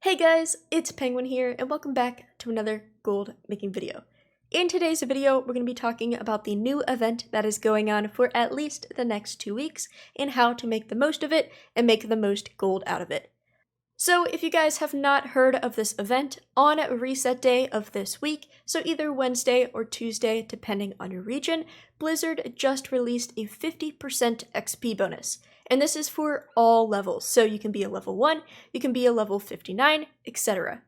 Hey guys, it's Penguin here, and welcome back to another gold making video. In today's video, we're going to be talking about the new event that is going on for at least the next 2 weeks, and how to make the most of it and make the most gold out of it. So if you guys have not heard of this event, on reset day of this week, so either Wednesday or Tuesday depending on your region, Blizzard just released a 50% XP bonus. And this is for all levels, so you can be a level 1, you can be a level 59, etc.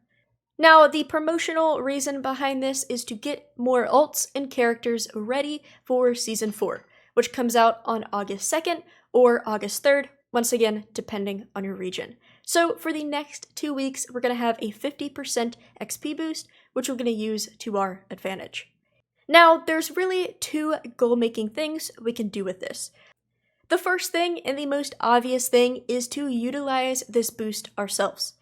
Now, the promotional reason behind this is to get more alts and characters ready for Season 4, which comes out on August 2nd or August 3rd, once again, depending on your region. So for the next 2 weeks, we're going to have a 50% XP boost, which we're going to use to our advantage. Now, there's really two goal-making things we can do with this. The first thing, and the most obvious thing, is to utilize this boost ourselves.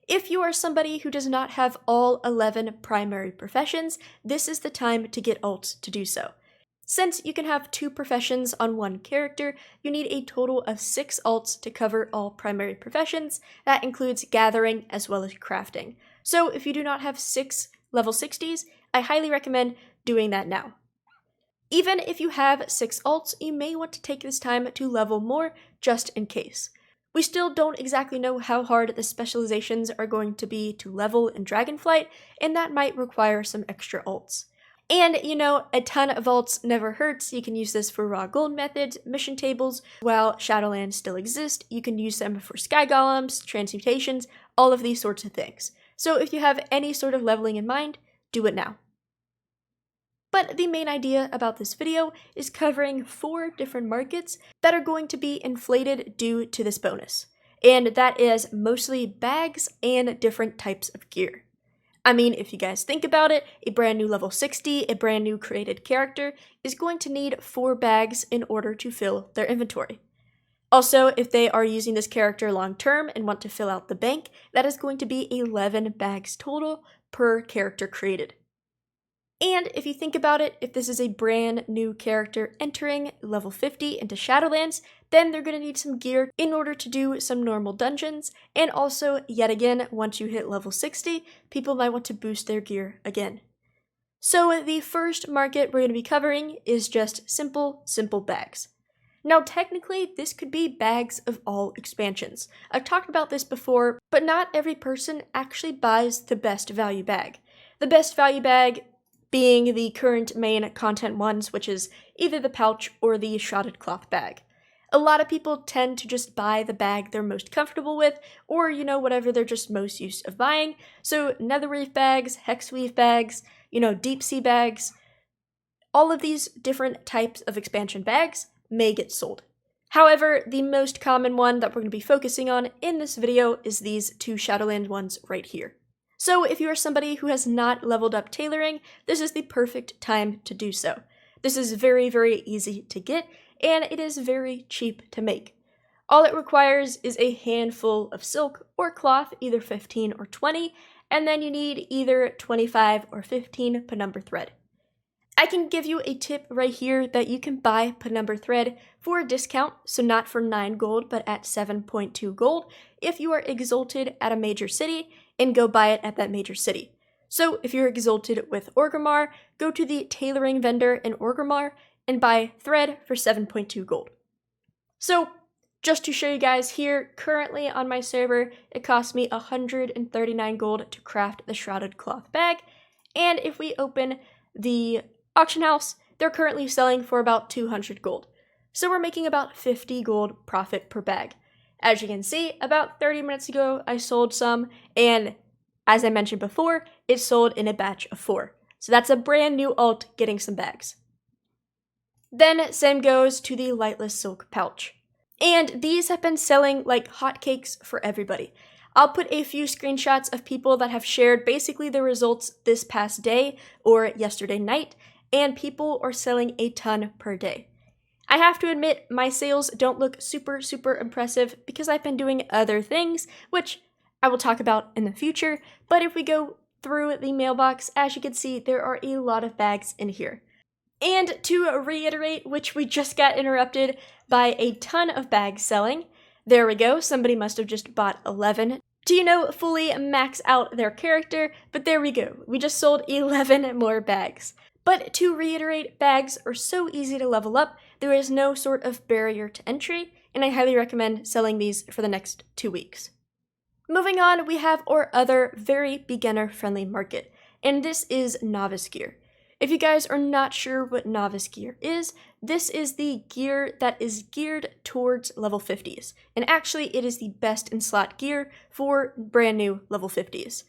If you are somebody who does not have all 11 primary professions, this is the time to get alts to do so. Since you can have 2 professions on one character, you need a total of 6 alts to cover all primary professions. That includes gathering as well as crafting. So if you do not have 6 level 60s, I highly recommend doing that now. Even if you have 6 alts, you may want to take this time to level more just in case. We still don't exactly know how hard the specializations are going to be to level in Dragonflight, and that might require some extra alts. And, you know, a ton of alts never hurts. You can use this for raw gold methods, mission tables. While Shadowlands still exist, you can use them for sky golems, transmutations, all of these sorts of things. So if you have any sort of leveling in mind, do it now. But the main idea about this video is covering 4 different markets that are going to be inflated due to this bonus. And that is mostly bags and different types of gear. I mean, if you guys think about it, a brand new level 60, a brand new created character, is going to need 4 bags in order to fill their inventory. Also, if they are using this character long term and want to fill out the bank, that is going to be 11 bags total per character created. And if you think about it, if this is a brand new character entering level 50 into Shadowlands, then they're going to need some gear in order to do some normal dungeons, and also, yet again, once you hit level 60, people might want to boost their gear again. So the first market we're going to be covering is just simple bags. Now technically, this could be bags of all expansions. I've talked about this before, but not every person actually buys the best value bag. The best value bag being the current main content ones, which is either the pouch or the shrouded cloth bag. A lot of people tend to just buy the bag they're most comfortable with, or, you know, whatever they're just most used of buying. So netherweave bags, hexweave bags, deep sea bags, all of these different types of expansion bags may get sold. However, the most common one that we're going to be focusing on in this video is these 2 Shadowlands ones right here. So if you are somebody who has not leveled up tailoring, this is the perfect time to do so. This is very, very easy to get, and it is very cheap to make. All it requires is a handful of silk or cloth, either 15 or 20, and then you need either 25 or 15 penumbra thread. I can give you a tip right here that you can buy penumbra thread for a discount, so not for 9 gold, but at 7.2 gold, if you are exalted at a major city, and go buy it at that major city. So if you're exalted with Orgrimmar, go to the tailoring vendor in Orgrimmar and buy thread for 7.2 gold. So just to show you guys here, currently on my server, it cost me 139 gold to craft the shrouded cloth bag, and if we open the auction house, they're currently selling for about 200 gold. So we're making about 50 gold profit per bag. As you can see, about 30 minutes ago, I sold some, and as I mentioned before, it sold in a batch of 4. So that's a brand new alt getting some bags. Then same goes to the lightless silk pouch. And these have been selling like hotcakes for everybody. I'll put a few screenshots of people that have shared basically the results this past day or yesterday night, and people are selling a ton per day. I have to admit, my sales don't look super impressive because I've been doing other things, which I will talk about in the future, but if we go through the mailbox, as you can see, there are a lot of bags in here. And to reiterate, which we just got interrupted by a ton of bags selling, there we go, somebody must have just bought 11 to fully max out their character, but there we go. We just sold 11 more bags. But to reiterate, bags are so easy to level up, there is no sort of barrier to entry, and I highly recommend selling these for the next 2 weeks. Moving on, we have our other very beginner-friendly market, and this is novice gear. If you guys are not sure what novice gear is, this is the gear that is geared towards level 50s. And actually, it is the best in slot gear for brand new level 50s.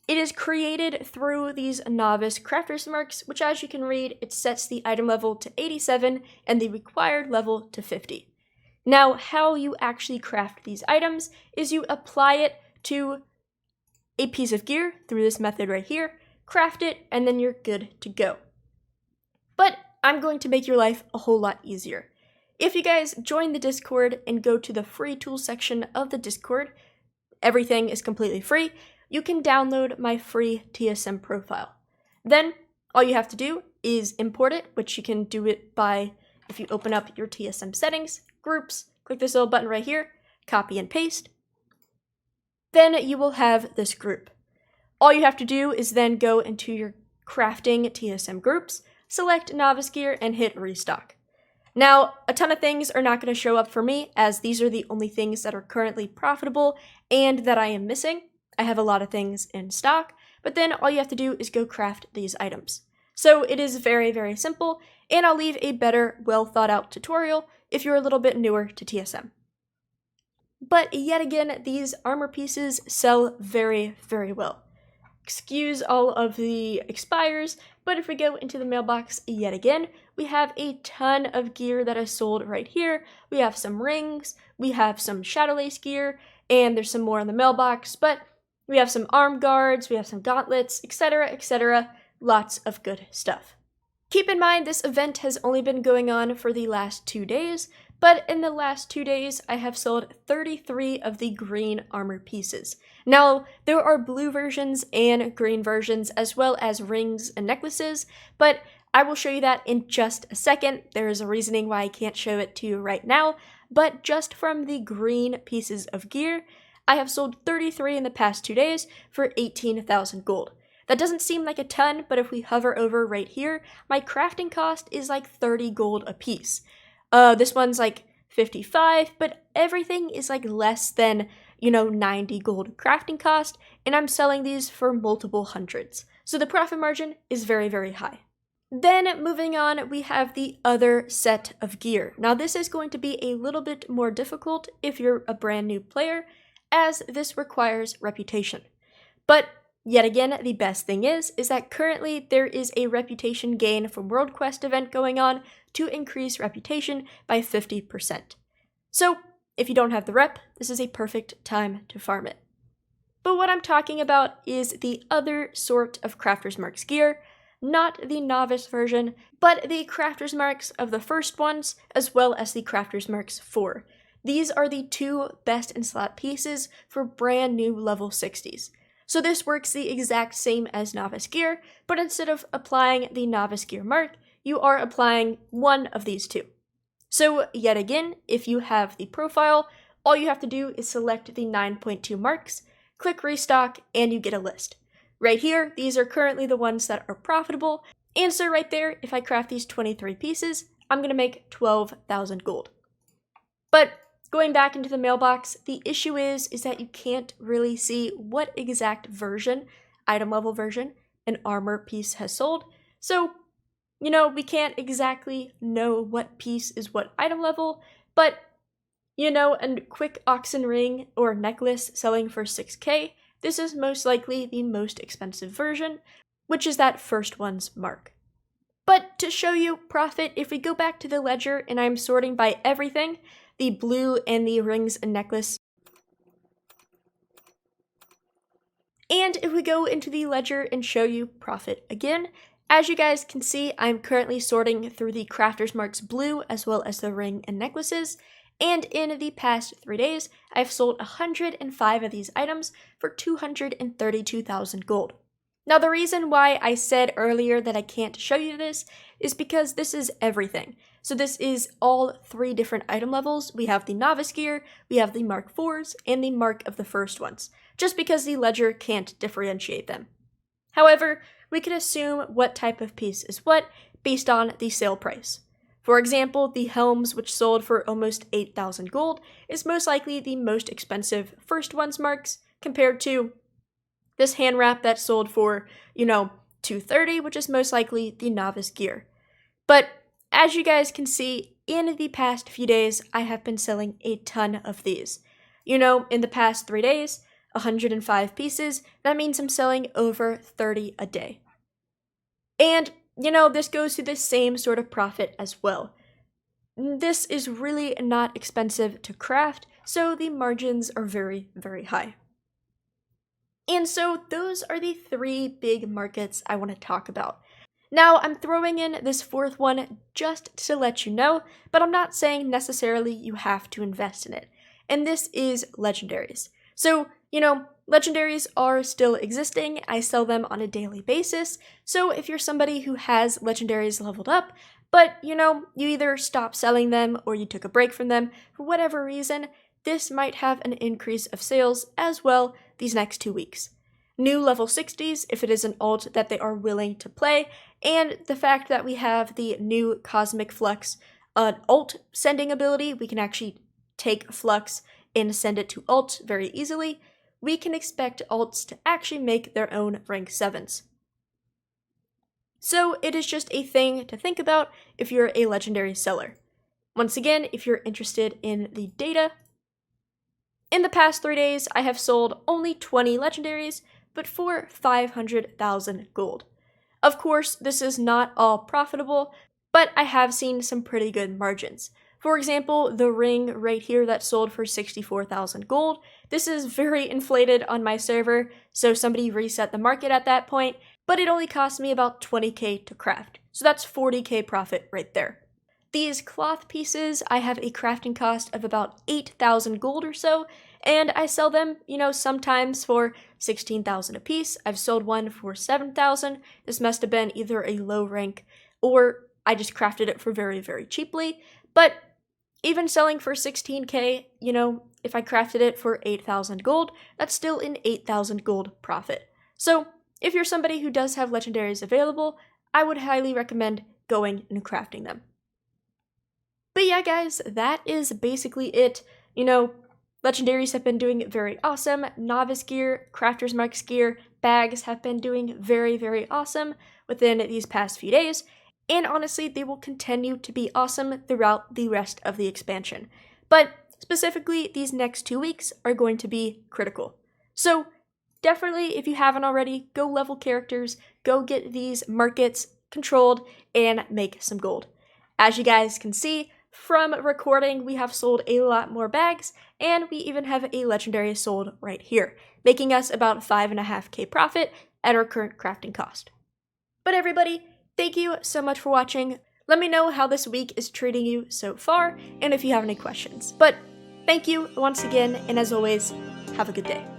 It is created through these novice crafter's marks, which as you can read, it sets the item level to 87 and the required level to 50. Now, how you actually craft these items is you apply it to a piece of gear through this method right here, craft it, and then you're good to go. But I'm going to make your life a whole lot easier. If you guys join the Discord and go to the free tools section of the Discord, everything is completely free, you can download my free TSM profile. Then all you have to do is import it, which you can do it by, if you open up your TSM settings, groups, click this little button right here, copy and paste. Then you will have this group. All you have to do is then go into your crafting TSM groups, select novice gear, and hit restock. Now, a ton of things are not going to show up for me, as these are the only things that are currently profitable and that I am missing. I have a lot of things in stock, but then all you have to do is go craft these items. So it is very, very simple, and I'll leave a better, well thought out tutorial if you're a little bit newer to TSM. But yet again, these armor pieces sell very, very well. Excuse all of the expires, but if we go into the mailbox yet again, we have a ton of gear that is sold right here. We have some rings, we have some Shadowlands gear, and there's some more in the mailbox, but we have some arm guards, we have some gauntlets, etc., etc. Lots of good stuff. Keep in mind, this event has only been going on for the last 2 days, but in the last 2 days, I have sold 33 of the green armor pieces. Now, there are blue versions and green versions, as well as rings and necklaces, but I will show you that in just a second. There is a reasoning why I can't show it to you right now, but just from the green pieces of gear, I have sold 33 in the past 2 days for 18,000 gold. That doesn't seem like a ton, but if we hover over right here, my crafting cost is like 30 gold a piece. This one's like 55, but everything is like less than, 90 gold crafting cost, and I'm selling these for multiple hundreds. So the profit margin is very, very high. Then moving on, we have the other set of gear. Now this is going to be a little bit more difficult if you're a brand new player, as this requires reputation. But yet again, the best thing is that currently there is a reputation gain from World Quest event going on to increase reputation by 50%. So if you don't have the rep, this is a perfect time to farm it. But what I'm talking about is the other sort of Crafter's Marks gear, not the novice version, but the Crafter's Marks of the first ones, as well as the Crafter's Marks 4. These are the 2 best in slot pieces for brand new level 60s. So this works the exact same as novice gear, but instead of applying the novice gear mark, you are applying one of these 2. So yet again, if you have the profile, all you have to do is select the 9.2 marks, click restock, and you get a list. Right here, these are currently the ones that are profitable, and so right there, if I craft these 23 pieces, I'm going to make 12,000 gold. But going back into the mailbox, the issue is that you can't really see what exact version, item level version, an armor piece has sold. So, we can't exactly know what piece is what item level, but, a quick oxen ring or necklace selling for 6k, this is most likely the most expensive version, which is that first one's mark. But to show you profit, if we go back to the ledger and I'm sorting by everything, the blue and the rings and necklace. And if we go into the ledger and show you profit again, as you guys can see, I'm currently sorting through the Crafter's Marks blue as well as the ring and necklaces. And in the past 3 days, I've sold 105 of these items for 232,000 gold. Now the reason why I said earlier that I can't show you this is because this is everything. So this is all 3 different item levels. We have the Novice gear, we have the Mark IVs, and the Mark of the First ones, just because the ledger can't differentiate them. However, we can assume what type of piece is what based on the sale price. For example, the helms, which sold for almost 8,000 gold, is most likely the most expensive First ones marks compared to this hand wrap that sold for, 230, which is most likely the Novice gear. But as you guys can see, in the past few days, I have been selling a ton of these. In the past 3 days, 105 pieces, that means I'm selling over 30 a day. And, this goes to the same sort of profit as well. This is really not expensive to craft, so the margins are very, very high. And so those are the 3 big markets I want to talk about. Now, I'm throwing in this 4th one just to let you know, but I'm not saying necessarily you have to invest in it. And this is legendaries. So, legendaries are still existing. I sell them on a daily basis. So if you're somebody who has legendaries leveled up, but, you either stop selling them or you took a break from them for whatever reason, this might have an increase of sales as well these next 2 weeks. New level 60s if it is an alt that they are willing to play, and the fact that we have the new Cosmic Flux alt sending ability, we can actually take Flux and send it to alt very easily. We can expect alts to actually make their own rank 7s. So it is just a thing to think about if you're a legendary seller. Once again, if you're interested in the data, in the past 3 days, I have sold only 20 legendaries, but for 500,000 gold. Of course, this is not all profitable, but I have seen some pretty good margins. For example, the ring right here that sold for 64,000 gold, this is very inflated on my server, so somebody reset the market at that point, but it only cost me about 20k to craft, so that's 40k profit right there. These cloth pieces, I have a crafting cost of about 8,000 gold or so, and I sell them, sometimes for 16,000 a piece. I've sold one for 7,000. This must have been either a low rank or I just crafted it for very, very cheaply. But even selling for 16k, if I crafted it for 8,000 gold, that's still an 8,000 gold profit. So if you're somebody who does have legendaries available, I would highly recommend going and crafting them. But yeah, guys, that is basically it. Legendaries have been doing very awesome. Novice gear, Crafter's Marks gear, bags have been doing very, very awesome within these past few days. And honestly, they will continue to be awesome throughout the rest of the expansion. But specifically, these next 2 weeks are going to be critical. So definitely, if you haven't already, go level characters, go get these markets controlled, and make some gold. As you guys can see, from recording, we have sold a lot more bags, and we even have a legendary sold right here, making us about 5.5k profit at our current crafting cost. But everybody, thank you so much for watching. Let me know how this week is treating you so far, and if you have any questions. But thank you once again, and as always, have a good day.